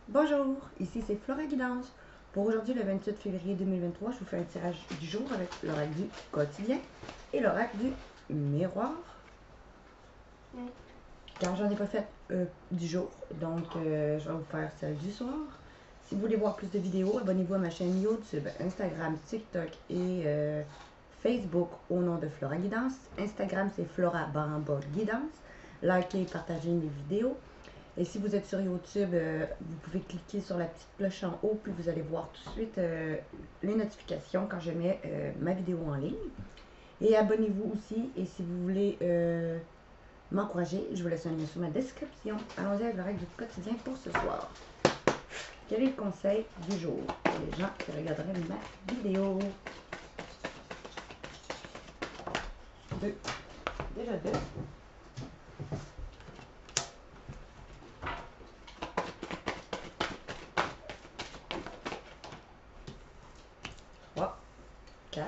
Bonjour, ici c'est Flora Guidance. Pour aujourd'hui, le 28 février 2023, je vous fais un tirage du jour avec l'oracle du quotidien et l'oracle du miroir. Car j'en ai pas fait du jour, donc je vais vous faire celle du soir. Si vous voulez voir plus de vidéos, abonnez-vous à ma chaîne YouTube, Instagram, TikTok et Facebook au nom de Flora Guidance. Instagram c'est Flora Baramba Guidance. Likez et partagez mes vidéos. Et si vous êtes sur YouTube, vous pouvez cliquer sur la petite cloche en haut, puis vous allez voir tout de suite les notifications quand je mets ma vidéo en ligne. Et abonnez-vous aussi, et si vous voulez m'encourager, je vous laisse un lien sous ma description. Allons-y avec la règle du quotidien pour ce soir. Quel est le conseil du jour pour les gens qui regarderaient ma vidéo? Déjà deux. 3, 4,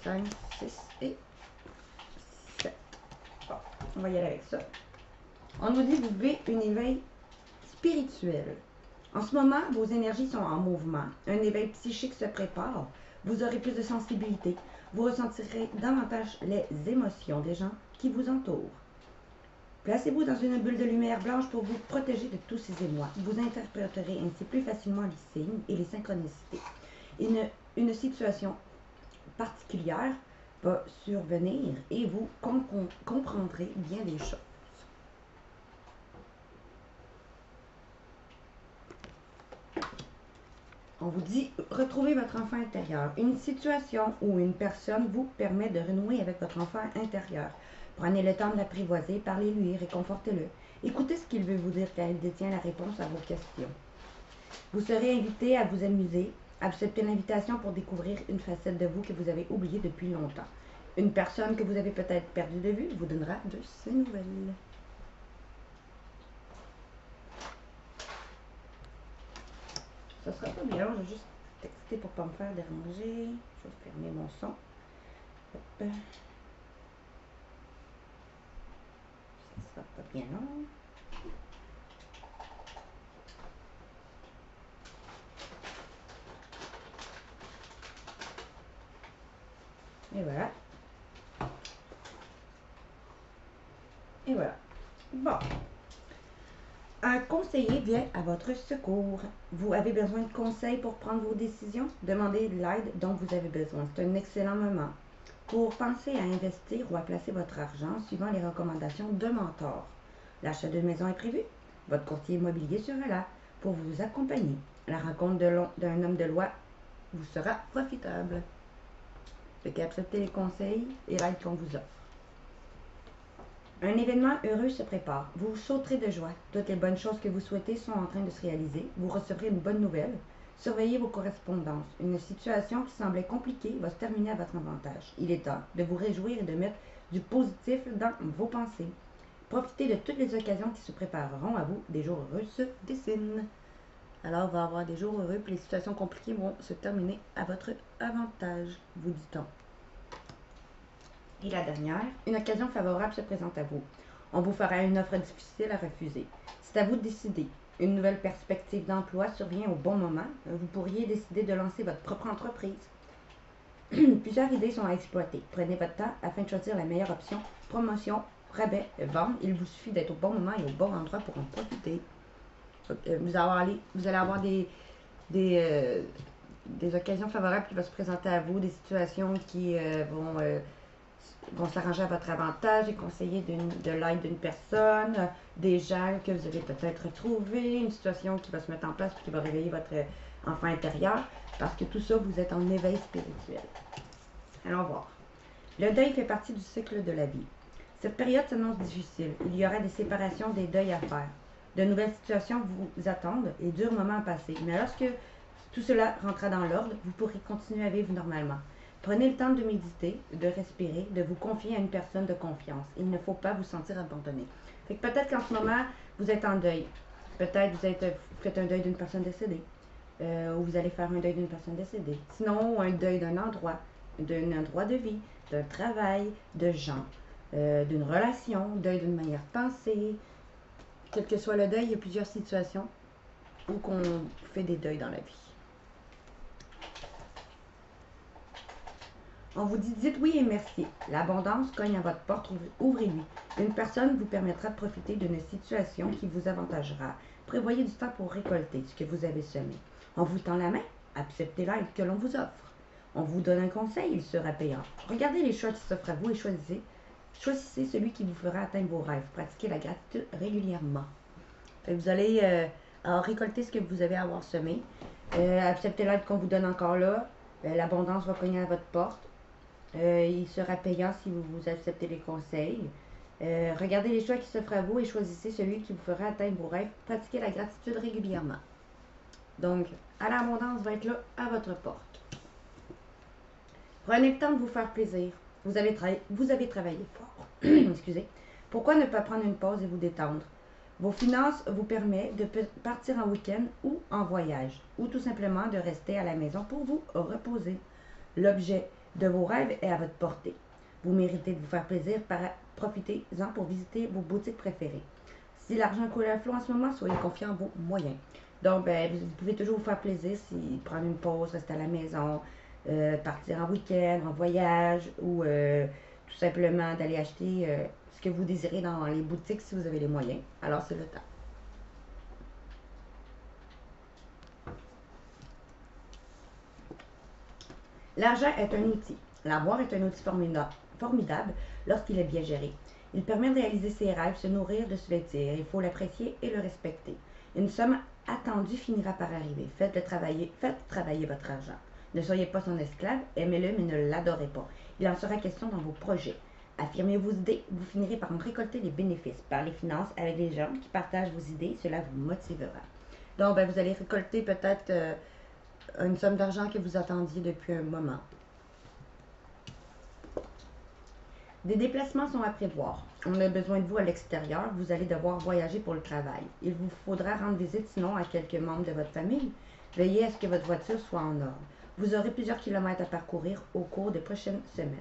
5, 6 et 7. Bon, on va y aller avec ça. On nous dit que vous vivez un éveil spirituel. En ce moment, vos énergies sont en mouvement. Un éveil psychique se prépare. Vous aurez plus de sensibilité. Vous ressentirez davantage les émotions des gens qui vous entourent. Placez-vous dans une bulle de lumière blanche pour vous protéger de tous ces émois. Vous interpréterez ainsi plus facilement les signes et les synchronicités. Une situation particulière va survenir et vous comprendrez bien des choses. On vous dit, retrouvez votre enfant intérieur. Une situation ou une personne vous permet de renouer avec votre enfant intérieur. Prenez le temps de l'apprivoiser, parlez-lui, réconfortez-le. Écoutez ce qu'il veut vous dire car il détient la réponse à vos questions. Vous serez invité à vous amuser, acceptez l'invitation pour découvrir une facette de vous que vous avez oubliée depuis longtemps. Une personne que vous avez peut-être perdue de vue vous donnera de ses nouvelles. Ça sera pas bien, je vais juste texter pour pas me faire déranger. Je vais fermer mon son. Hop. Ça sera pas bien long. Et voilà. Et voilà. Bon. Un conseiller vient à votre secours. Vous avez besoin de conseils pour prendre vos décisions? Demandez l'aide dont vous avez besoin. C'est un excellent moment pour penser à investir ou à placer votre argent suivant les recommandations d'un mentor. L'achat d'une maison est prévu. Votre courtier immobilier sera là pour vous accompagner. La rencontre d'un homme de loi vous sera profitable. Fait qu'acceptez les conseils et l'aide qu'on vous offre. Un événement heureux se prépare. Vous sauterez de joie. Toutes les bonnes choses que vous souhaitez sont en train de se réaliser. Vous recevrez une bonne nouvelle. Surveillez vos correspondances. Une situation qui semblait compliquée va se terminer à votre avantage. Il est temps de vous réjouir et de mettre du positif dans vos pensées. Profitez de toutes les occasions qui se prépareront à vous. Des jours heureux se dessinent. Alors, on va avoir des jours heureux, puis les situations compliquées vont se terminer à votre avantage, vous dit-on. Et la dernière, une occasion favorable se présente à vous. On vous fera une offre difficile à refuser. C'est à vous de décider. Une nouvelle perspective d'emploi survient au bon moment. Vous pourriez décider de lancer votre propre entreprise. Plusieurs idées sont à exploiter. Prenez votre temps afin de choisir la meilleure option. Promotion, rabais, vente. Il vous suffit d'être au bon moment et au bon endroit pour en profiter. Vous allez avoir des occasions favorables qui vont se présenter à vous, des situations qui vont s'arranger à votre avantage et conseiller de l'aide d'une personne, des gens que vous avez peut-être retrouvés, une situation qui va se mettre en place et qui va réveiller votre enfant intérieur, parce que tout ça, vous êtes en éveil spirituel. Allons voir. Le deuil fait partie du cycle de la vie. Cette période s'annonce difficile. Il y aura des séparations, des deuils à faire. De nouvelles situations vous attendent et durs moments à passer. Mais lorsque tout cela rentrera dans l'ordre, vous pourrez continuer à vivre normalement. Prenez le temps de méditer, de respirer, de vous confier à une personne de confiance. Il ne faut pas vous sentir abandonné. Fait que peut-être qu'en ce moment, vous êtes en deuil. Peut-être vous faites un deuil d'une personne décédée. Ou vous allez faire un deuil d'une personne décédée. Sinon, un deuil d'un endroit de vie, d'un travail, de gens, d'une relation, deuil d'une manière de penser. Quel que soit le deuil, il y a plusieurs situations où qu'on fait des deuils dans la vie. On vous dit dites oui et merci. L'abondance cogne à votre porte, ouvrez-lui. Une personne vous permettra de profiter d'une situation qui vous avantagera. Prévoyez du temps pour récolter ce que vous avez semé. On vous tend la main, acceptez l'aide que l'on vous offre. On vous donne un conseil, il sera payant. Regardez les choix qui s'offrent à vous et choisissez celui qui vous fera atteindre vos rêves. Pratiquez la gratitude régulièrement. Vous allez récolter ce que vous avez à avoir semé. Acceptez l'aide qu'on vous donne encore là. L'abondance va cogner à votre porte. Il sera payant si vous acceptez les conseils. Regardez les choix qui s'offrent à vous et choisissez celui qui vous fera atteindre vos rêves. Pratiquez la gratitude régulièrement. Donc, à l'abondance va être là à votre porte. Prenez le temps de vous faire plaisir. Vous avez travaillé fort. Excusez. Pourquoi ne pas prendre une pause et vous détendre? Vos finances vous permettent de partir en week-end ou en voyage, ou tout simplement de rester à la maison pour vous reposer. L'objet de vos rêves est à votre portée. Vous méritez de vous faire plaisir, profitez-en pour visiter vos boutiques préférées. Si l'argent coule à flot en ce moment, soyez confiants en vos moyens. Donc, vous pouvez toujours vous faire plaisir si prendre une pause, rester à la maison, partir en week-end, en voyage, ou tout simplement d'aller acheter ce que vous désirez dans les boutiques si vous avez les moyens. Alors, c'est le temps. L'argent est un outil. L'avoir est un outil formidable lorsqu'il est bien géré. Il permet de réaliser ses rêves, se nourrir, de se vêtir. Il faut l'apprécier et le respecter. Une somme attendue finira par arriver. Faites travailler votre argent. Ne soyez pas son esclave, aimez-le mais ne l'adorez pas. Il en sera question dans vos projets. Affirmez vos idées, vous finirez par en récolter les bénéfices. Par les finances, avec les gens qui partagent vos idées, cela vous motivera. Donc, vous allez récolter peut-être une somme d'argent que vous attendiez depuis un moment. Des déplacements sont à prévoir. On a besoin de vous à l'extérieur. Vous allez devoir voyager pour le travail. Il vous faudra rendre visite sinon à quelques membres de votre famille. Veillez à ce que votre voiture soit en ordre. Vous aurez plusieurs kilomètres à parcourir au cours des prochaines semaines.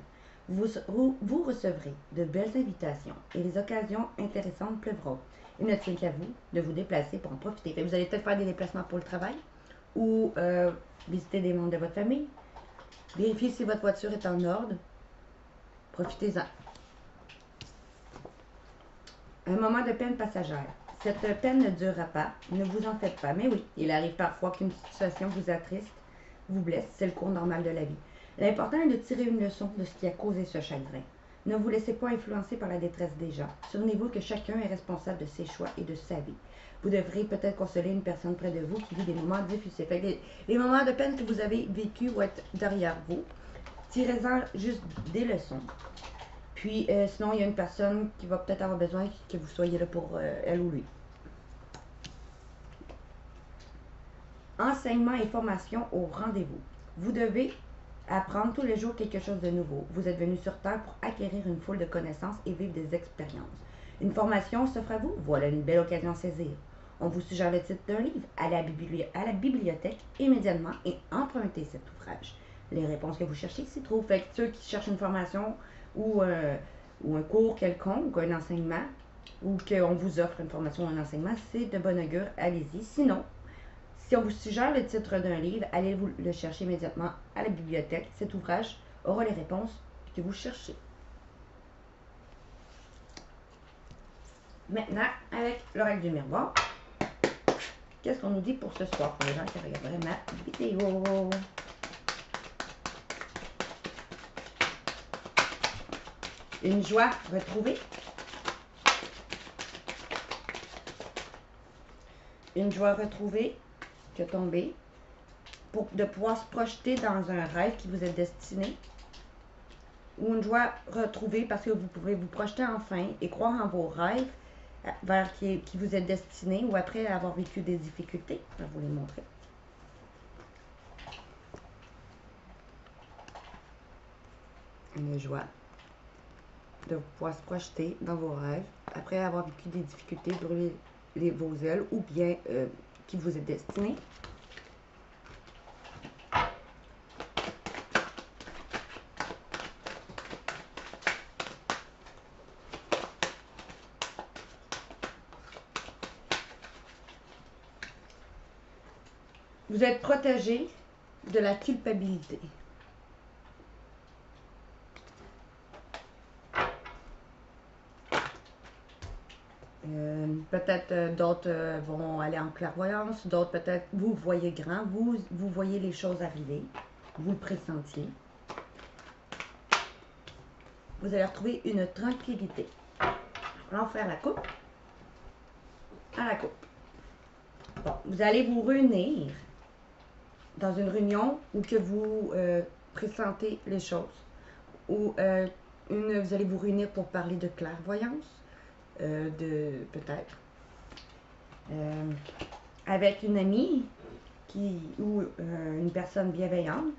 Vous recevrez de belles invitations et les occasions intéressantes pleuvront. Il ne tient qu'à vous de vous déplacer pour en profiter. Vous allez peut-être faire des déplacements pour le travail ou visiter des membres de votre famille. Vérifiez si votre voiture est en ordre. Profitez-en. Un moment de peine passagère. Cette peine ne durera pas, ne vous en faites pas. Mais oui, il arrive parfois qu'une situation vous attriste, vous blesse, c'est le cours normal de la vie. L'important est de tirer une leçon de ce qui a causé ce chagrin. Ne vous laissez pas influencer par la détresse des gens. Souvenez-vous que chacun est responsable de ses choix et de sa vie. Vous devrez peut-être consoler une personne près de vous qui vit des moments difficiles. Les moments de peine que vous avez vécus vont être derrière vous. Tirez-en juste des leçons. Puis, sinon, il y a une personne qui va peut-être avoir besoin que vous soyez là pour elle ou lui. Enseignement et formation au rendez-vous. Vous devez apprendre tous les jours quelque chose de nouveau. Vous êtes venu sur Terre pour acquérir une foule de connaissances et vivre des expériences. Une formation s'offre à vous. Voilà une belle occasion à saisir. On vous suggère le titre d'un livre. Allez à la bibliothèque immédiatement et empruntez cet ouvrage. Les réponses que vous cherchez s'y trouvent. Fait que ceux qui cherchent une formation ou un cours quelconque, un enseignement, ou qu'on vous offre une formation ou un enseignement, c'est de bon augure, allez-y. Sinon, si on vous suggère le titre d'un livre, allez vous le chercher immédiatement à la bibliothèque. Cet ouvrage aura les réponses que vous cherchez. Maintenant, avec l'oracle du miroir, qu'est-ce qu'on nous dit pour ce soir, pour les gens qui regarderaient ma vidéo? Une joie retrouvée. Une joie retrouvée qui a tombé. De pouvoir se projeter dans un rêve qui vous est destiné. Ou une joie retrouvée parce que vous pouvez vous projeter enfin et croire en vos rêves vers qui vous est destiné ou après avoir vécu des difficultés. Je vais vous les montrer. Une joie de pouvoir se projeter dans vos rêves après avoir vécu des difficultés, brûler vos ailes ou bien qui vous est destiné. Vous êtes protégé de la culpabilité. Peut-être d'autres vont aller en clairvoyance, d'autres peut-être vous voyez grand, vous voyez les choses arriver, vous le pressentiez. Vous allez retrouver une tranquillité. Allons faire la coupe. À la coupe. Bon, vous allez vous réunir dans une réunion où que vous pressentez les choses. Ou vous allez vous réunir pour parler de clairvoyance, peut-être. Avec une amie ou une personne bienveillante,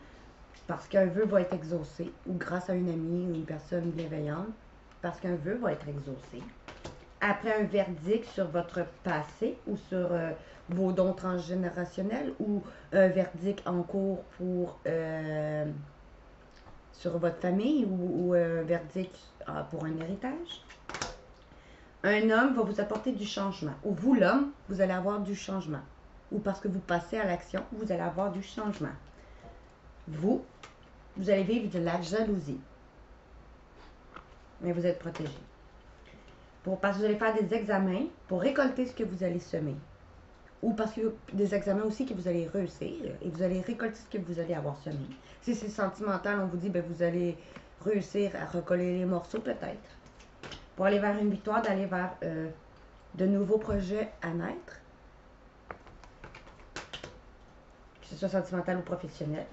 parce qu'un vœu va être exaucé, ou grâce à une amie ou une personne bienveillante, parce qu'un vœu va être exaucé. Après un verdict sur votre passé ou sur vos dons transgénérationnels, ou un verdict en cours sur votre famille, ou un verdict pour un héritage. Un homme va vous apporter du changement. Ou vous, l'homme, vous allez avoir du changement. Ou parce que vous passez à l'action, vous allez avoir du changement. Vous allez vivre de la jalousie. Mais vous êtes protégé. Parce que vous allez faire des examens pour récolter ce que vous allez semer. Ou parce que des examens aussi que vous allez réussir et vous allez récolter ce que vous allez avoir semé. Si c'est sentimental, on vous dit, ben, vous allez réussir à recoller les morceaux peut-être. Pour aller vers une victoire, d'aller vers de nouveaux projets à naître. Que ce soit sentimental ou professionnel.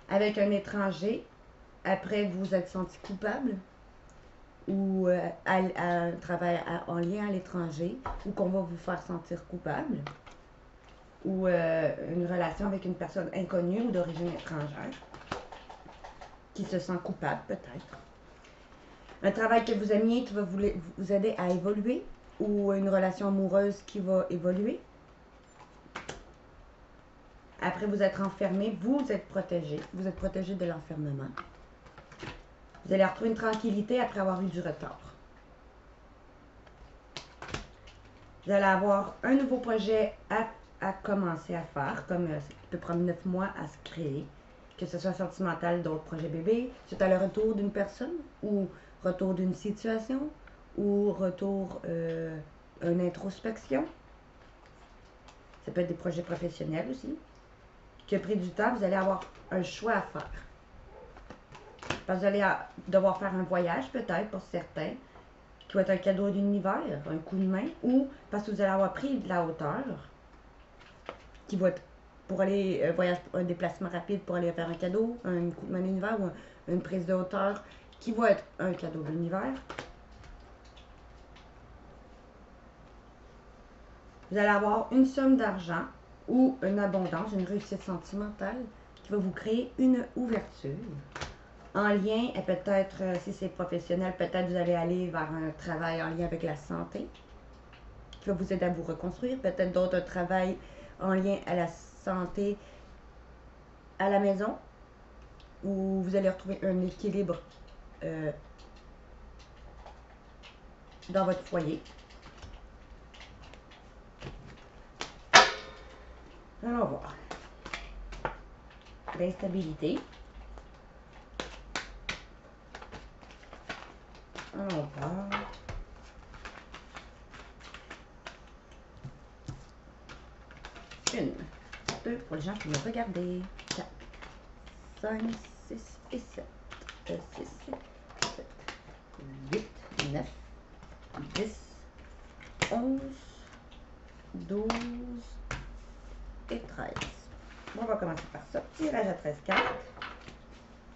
Avec un étranger, après vous vous êtes senti coupable, ou à un travail en lien à l'étranger, ou qu'on va vous faire sentir coupable, ou une relation avec une personne inconnue ou d'origine étrangère, qui se sent coupable peut-être. Un travail que vous aimiez qui va vous aider à évoluer, ou une relation amoureuse qui va évoluer. Après vous être enfermé, vous êtes protégé. Vous êtes protégé de l'enfermement. Vous allez retrouver une tranquillité après avoir eu du retard. Vous allez avoir un nouveau projet à commencer à faire, comme ça peut prendre 9 mois à se créer, que ce soit sentimental, d'autres projets bébés, c'est à le retour d'une personne, ou retour d'une situation, ou retour une introspection. Ça peut être des projets professionnels aussi. Qui a pris du temps, vous allez avoir un choix à faire. Parce que vous allez devoir faire un voyage peut-être pour certains, qui va être un cadeau de l'univers, un coup de main, ou parce que vous allez avoir pris de la hauteur, qui va être pour aller un déplacement rapide pour aller faire un cadeau, un coup de main de l'univers, ou une prise de hauteur, qui va être un cadeau de l'univers. Vous allez avoir une somme d'argent ou une abondance, une réussite sentimentale qui va vous créer une ouverture. En lien, et peut-être, si c'est professionnel, peut-être vous allez aller vers un travail en lien avec la santé qui va vous aider à vous reconstruire. Peut-être d'autres travail en lien à la santé à la maison, où vous allez retrouver un équilibre dans votre foyer. Allons voir. L'instabilité. Allons voir. Une, deux, pour les gens qui me regarder. 4, 5, 6 et 7. 6, 7, 8, 9, 10, 11, 12 et 13. On va commencer par ça. Tirage à 13 cartes.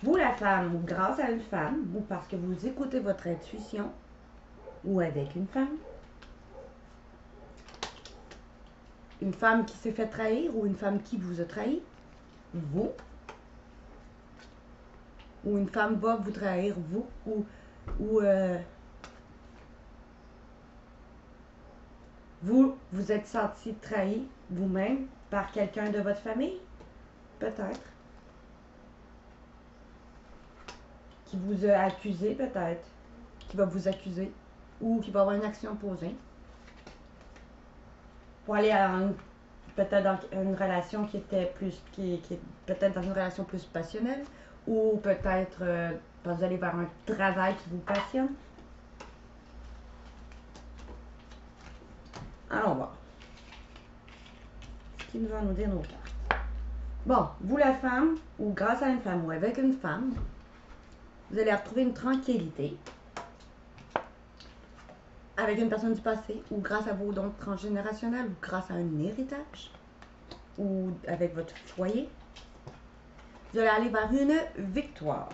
Vous, la femme, ou grâce à une femme, ou parce que vous écoutez votre intuition, ou avec une femme qui s'est fait trahir, ou une femme qui vous a trahi, vous, ou une femme va vous trahir, vous, ou vous êtes senti trahi vous-même par quelqu'un de votre famille, peut-être, qui vous a accusé, peut-être, qui va vous accuser, ou qui va avoir une action posée, pour aller peut-être dans une relation qui était plus, qui est peut-être dans une relation plus passionnelle, ou peut-être vous allez vers un travail qui vous passionne. Allons voir. Ce qui nous va nous dire nos cartes. Bon, vous la femme, ou grâce à une femme, ou avec une femme, vous allez retrouver une tranquillité avec une personne du passé, ou grâce à vos dons transgénérationnels, ou grâce à un héritage, ou avec votre foyer. Vous allez aller vers une victoire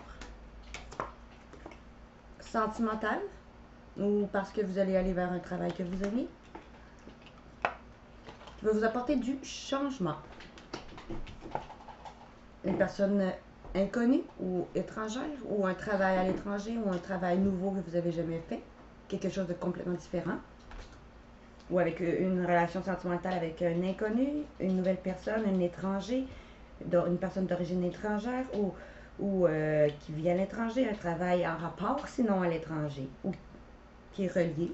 sentimentale, ou parce que vous allez aller vers un travail que vous aimez, qui va vous apporter du changement. Une personne inconnue ou étrangère, ou un travail à l'étranger, ou un travail nouveau que vous n'avez jamais fait, quelque chose de complètement différent, ou avec une relation sentimentale avec un inconnu, une nouvelle personne, un étranger, une personne d'origine étrangère, ou qui vit à l'étranger, un travail en rapport sinon à l'étranger, ou qui est relié.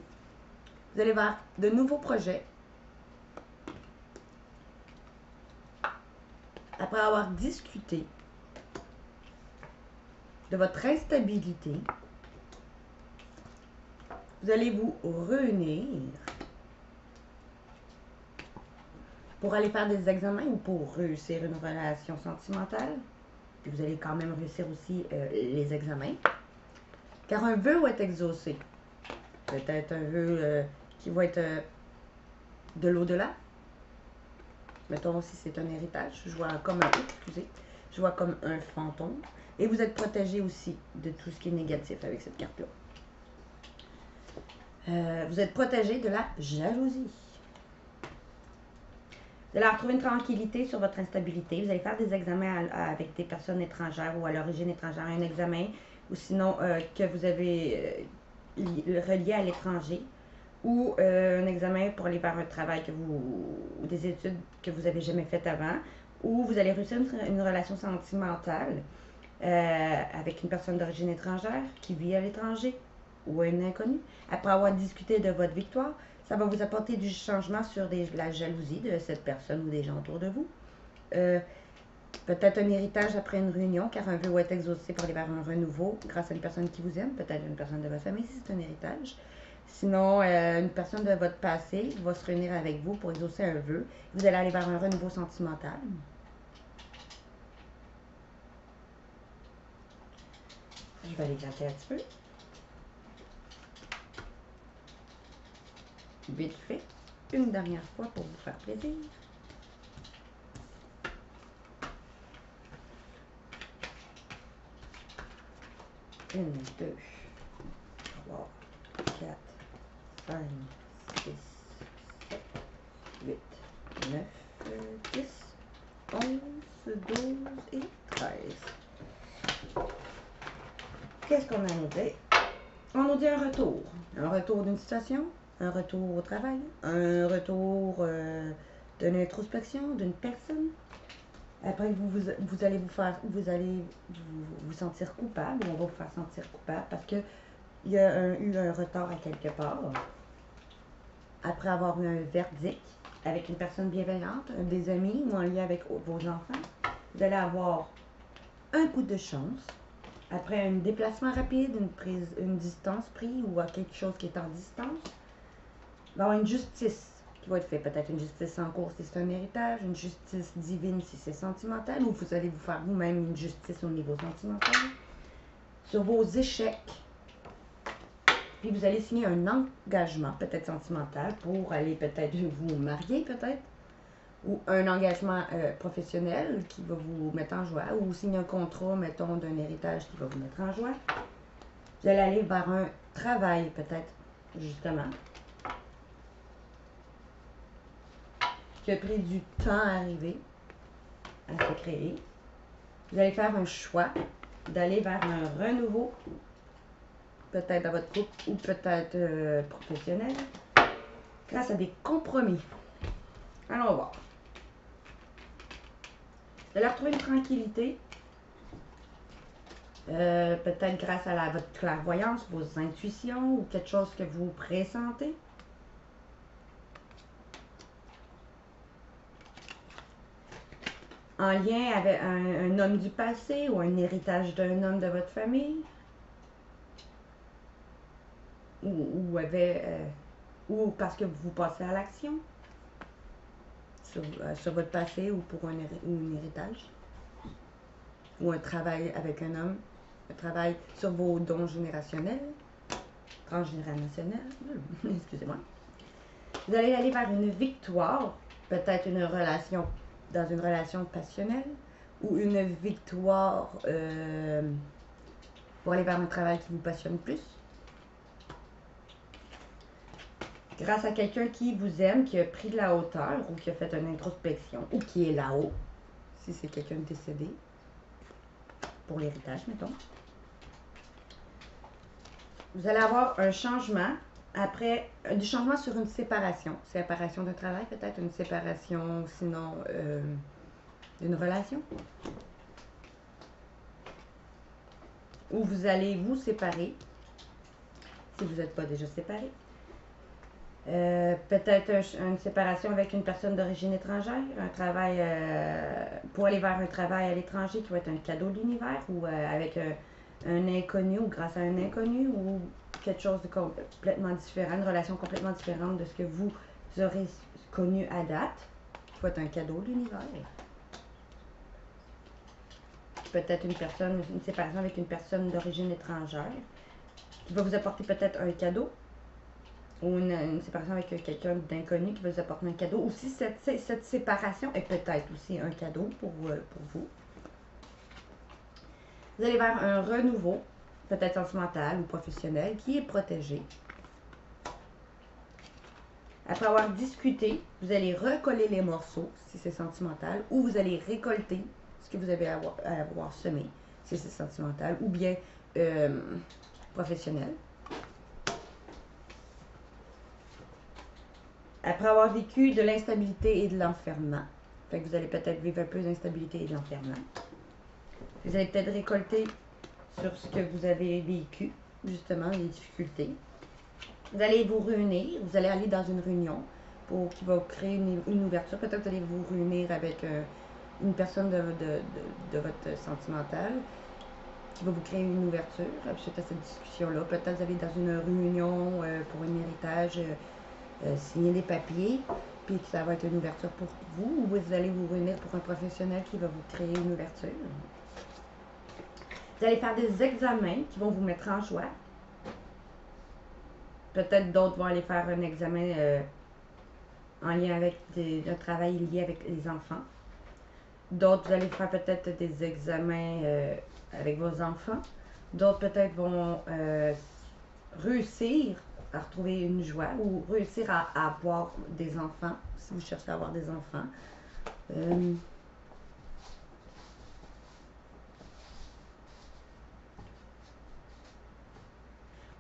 Vous allez vers de nouveaux projets. Après avoir discuté de votre instabilité, vous allez vous réunir pour aller faire des examens ou pour réussir une relation sentimentale. Puis vous allez quand même réussir aussi les examens. Car un vœu va être exaucé. Peut-être un vœu qui va être de l'au-delà. Mettons aussi c'est un héritage. Je vois comme je vois comme un fantôme. Et vous êtes protégé aussi de tout ce qui est négatif avec cette carte-là. Vous êtes protégé de la jalousie. Vous allez retrouver une tranquillité sur votre instabilité. Vous allez faire des examens avec des personnes étrangères ou à l'origine étrangère. Un examen ou sinon que vous avez relié à l'étranger. Ou un examen pour aller vers un travail ou des études que vous n'avez jamais faites avant. Ou vous allez réussir une relation sentimentale avec une personne d'origine étrangère qui vit à l'étranger ou un inconnu. Après avoir discuté de votre victoire, ça va vous apporter du changement sur la jalousie de cette personne ou des gens autour de vous. Peut-être un héritage après une réunion, car un vœu va être exaucé pour aller vers un renouveau grâce à une personne qui vous aime, peut-être une personne de votre famille si c'est un héritage. Sinon, une personne de votre passé va se réunir avec vous pour exaucer un vœu. Vous allez aller vers un renouveau sentimental. Je vais aller gratter un petit peu. Vite fait, une dernière fois pour vous faire plaisir. Une, deux, trois, quatre, 5, 6, 7, 8, 9, 10, 11, 12 et 13. Qu'est-ce qu'on a noté? On nous dit un retour. Un retour d'une situation, un retour au travail, un retour d'une introspection, d'une personne. Après, vous allez vous sentir coupable, ou on va vous faire sentir coupable parce que il y a eu un retard à quelque part. Après avoir eu un verdict avec une personne bienveillante, des amis ou en lien avec vos enfants, vous allez avoir un coup de chance. Après un déplacement rapide, une distance prise ou à quelque chose qui est en distance, il va y avoir une justice qui va être faite. Peut-être une justice en cours si c'est un héritage, une justice divine si c'est sentimental, ou vous allez vous faire vous-même une justice au niveau sentimental sur vos échecs. Puis vous allez signer un engagement, peut-être sentimental, pour aller peut-être vous marier, peut-être. Ou un engagement professionnel qui va vous mettre en joie. Ou signer un contrat, mettons, d'un héritage qui va vous mettre en joie. Vous allez aller vers un travail, peut-être, justement. Qui a pris du temps à arriver, à se créer. Vous allez faire un choix d'aller vers un renouveau, peut-être dans votre couple ou peut-être professionnel, grâce à des compromis. Allons voir. Vous allez retrouver une tranquillité, peut-être grâce à votre clairvoyance, vos intuitions ou quelque chose que vous pressentez. en lien avec un homme du passé ou un héritage d'un homme de votre famille, ou parce que vous passez à l'action sur votre passé ou pour un héritage, ou un travail avec un homme, un travail sur vos dons générationnels, transgénérationnels, excusez-moi. Vous allez aller vers une victoire, peut-être dans une relation passionnelle, ou une victoire pour aller vers un travail qui vous passionne plus. Grâce à quelqu'un qui vous aime, qui a pris de la hauteur ou qui a fait une introspection ou qui est là-haut, si c'est quelqu'un de décédé, pour l'héritage, mettons. Vous allez avoir un changement après, du changement sur une séparation. Séparation d'un travail, peut-être une séparation, sinon d'une relation. Ou vous allez vous séparer, si vous n'êtes pas déjà séparé. Peut-être une séparation avec une personne d'origine étrangère, un travail pour aller vers un travail à l'étranger qui va être un cadeau de l'univers, ou avec un inconnu, ou grâce à un inconnu, ou quelque chose de complètement différent, une relation complètement différente de ce que vous aurez connu à date, qui va être un cadeau de l'univers. Peut-être une séparation avec une personne d'origine étrangère, qui va vous apporter peut-être un cadeau, ou une séparation avec quelqu'un d'inconnu qui va vous apporter un cadeau. Ou si cette séparation est peut-être aussi un cadeau pour vous. Vous allez vers un renouveau, peut-être sentimental ou professionnel, qui est protégé. Après avoir discuté, vous allez recoller les morceaux, si c'est sentimental, ou vous allez récolter ce que vous avez à avoir semé, si c'est sentimental, ou bien professionnel. Après avoir vécu de l'instabilité et de l'enfermement, fait que vous allez peut-être vivre un peu d'instabilité et de l'enfermement. Vous allez peut-être récolter sur ce que vous avez vécu, justement, les difficultés. Vous allez vous réunir, vous allez aller dans une réunion qui va créer une ouverture. Peut-être que vous allez vous réunir avec une personne de votre sentimental qui va vous créer une ouverture suite à cette discussion-là. Peut-être que vous allez dans une réunion pour un héritage, signer des papiers, puis ça va être une ouverture pour vous, ou vous allez vous réunir pour un professionnel qui va vous créer une ouverture. Vous allez faire des examens qui vont vous mettre en joie. Peut-être d'autres vont aller faire un examen en lien avec un travail lié avec les enfants. D'autres, vous allez faire peut-être des examens avec vos enfants. D'autres, peut-être, vont réussir à retrouver une joie ou réussir à avoir des enfants, si vous cherchez à avoir des enfants.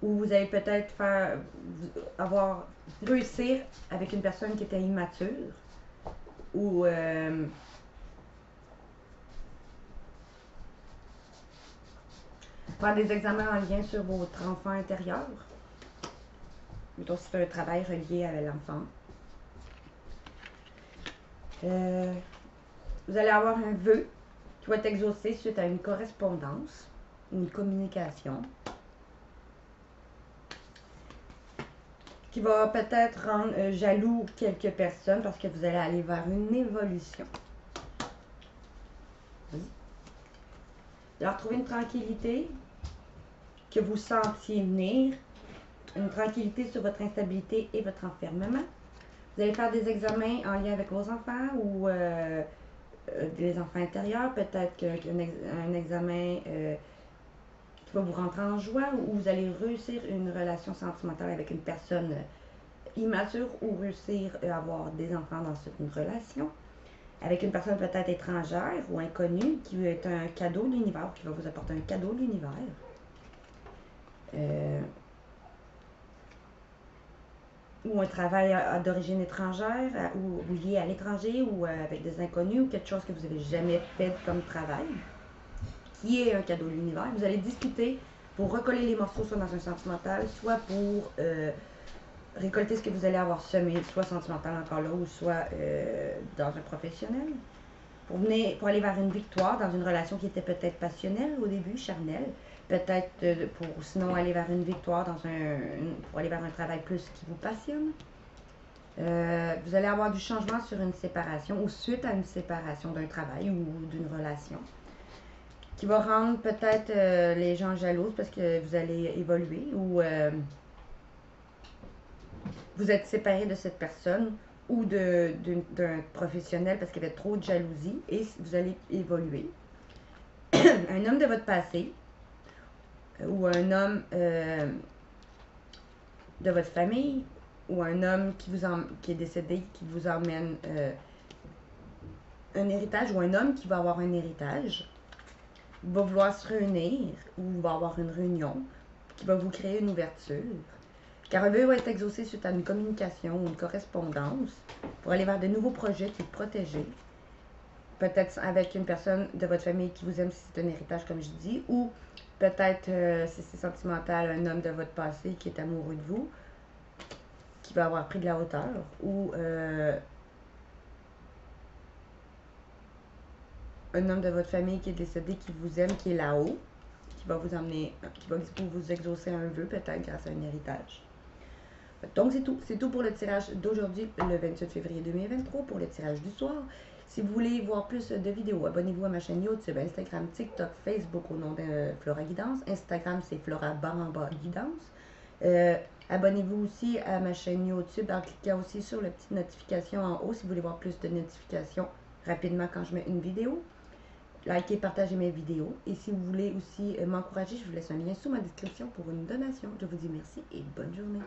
Ou vous allez peut-être réussir avec une personne qui était immature, ou faire des examens en lien sur votre enfant intérieur. Plutôt si c'est un travail relié à l'enfant. Vous allez avoir un vœu qui va être exaucé suite à une correspondance, une communication, qui va peut-être rendre jaloux quelques personnes parce que vous allez aller vers une évolution. Oui. Alors, trouver une tranquillité que vous sentiez venir, une tranquillité sur votre instabilité et votre enfermement. Vous allez faire des examens en lien avec vos enfants ou des enfants intérieurs, peut-être qu'un examen qui va vous rentrer en joie, ou vous allez réussir une relation sentimentale avec une personne immature, ou réussir à avoir des enfants dans une relation avec une personne peut-être étrangère ou inconnue qui est un cadeau de l'univers, qui va vous apporter un cadeau de l'univers. Ou un travail d'origine étrangère, ou lié à l'étranger, ou avec des inconnus, ou quelque chose que vous n'avez jamais fait comme travail, qui est un cadeau de l'univers. Vous allez discuter pour recoller les morceaux, soit dans un sentimental, soit pour récolter ce que vous allez avoir semé, soit sentimental encore là, ou soit dans un professionnel. pour aller vers une victoire dans une relation qui était peut-être passionnelle au début, charnelle. Peut-être pour sinon aller vers une victoire pour aller vers un travail plus qui vous passionne. Vous allez avoir du changement sur une séparation ou suite à une séparation d'un travail ou d'une relation qui va rendre peut-être les gens jalouses parce que vous allez évoluer ou vous êtes séparé de cette personne ou d'un professionnel parce qu'il y avait trop de jalousie et vous allez évoluer. Un homme de votre passé ou un homme de votre famille ou un homme qui est décédé qui vous emmène un héritage ou un homme qui va avoir un héritage va vouloir se réunir ou va avoir une réunion qui va vous créer une ouverture. Car un vœu va être exaucé suite à une communication ou une correspondance pour aller vers de nouveaux projets qui vous protègent. Peut-être avec une personne de votre famille qui vous aime si c'est un héritage comme je dis, ou peut-être si c'est sentimental, un homme de votre passé qui est amoureux de vous, qui va avoir pris de la hauteur, ou un homme de votre famille qui est décédé, qui vous aime, qui est là-haut, qui va vous emmener, qui va vous exaucer un vœu peut-être grâce à un héritage. Donc c'est tout pour le tirage d'aujourd'hui, le 28 février 2023, pour le tirage du soir. Si vous voulez voir plus de vidéos, abonnez-vous à ma chaîne YouTube, Instagram, TikTok, Facebook au nom de Flora Guidance. Instagram, c'est Flora Baramba Guidance. Abonnez-vous aussi à ma chaîne YouTube en cliquant aussi sur la petite notification en haut si vous voulez voir plus de notifications rapidement quand je mets une vidéo. Likez, partagez mes vidéos. Et si vous voulez aussi m'encourager, je vous laisse un lien sous ma description pour une donation. Je vous dis merci et bonne journée.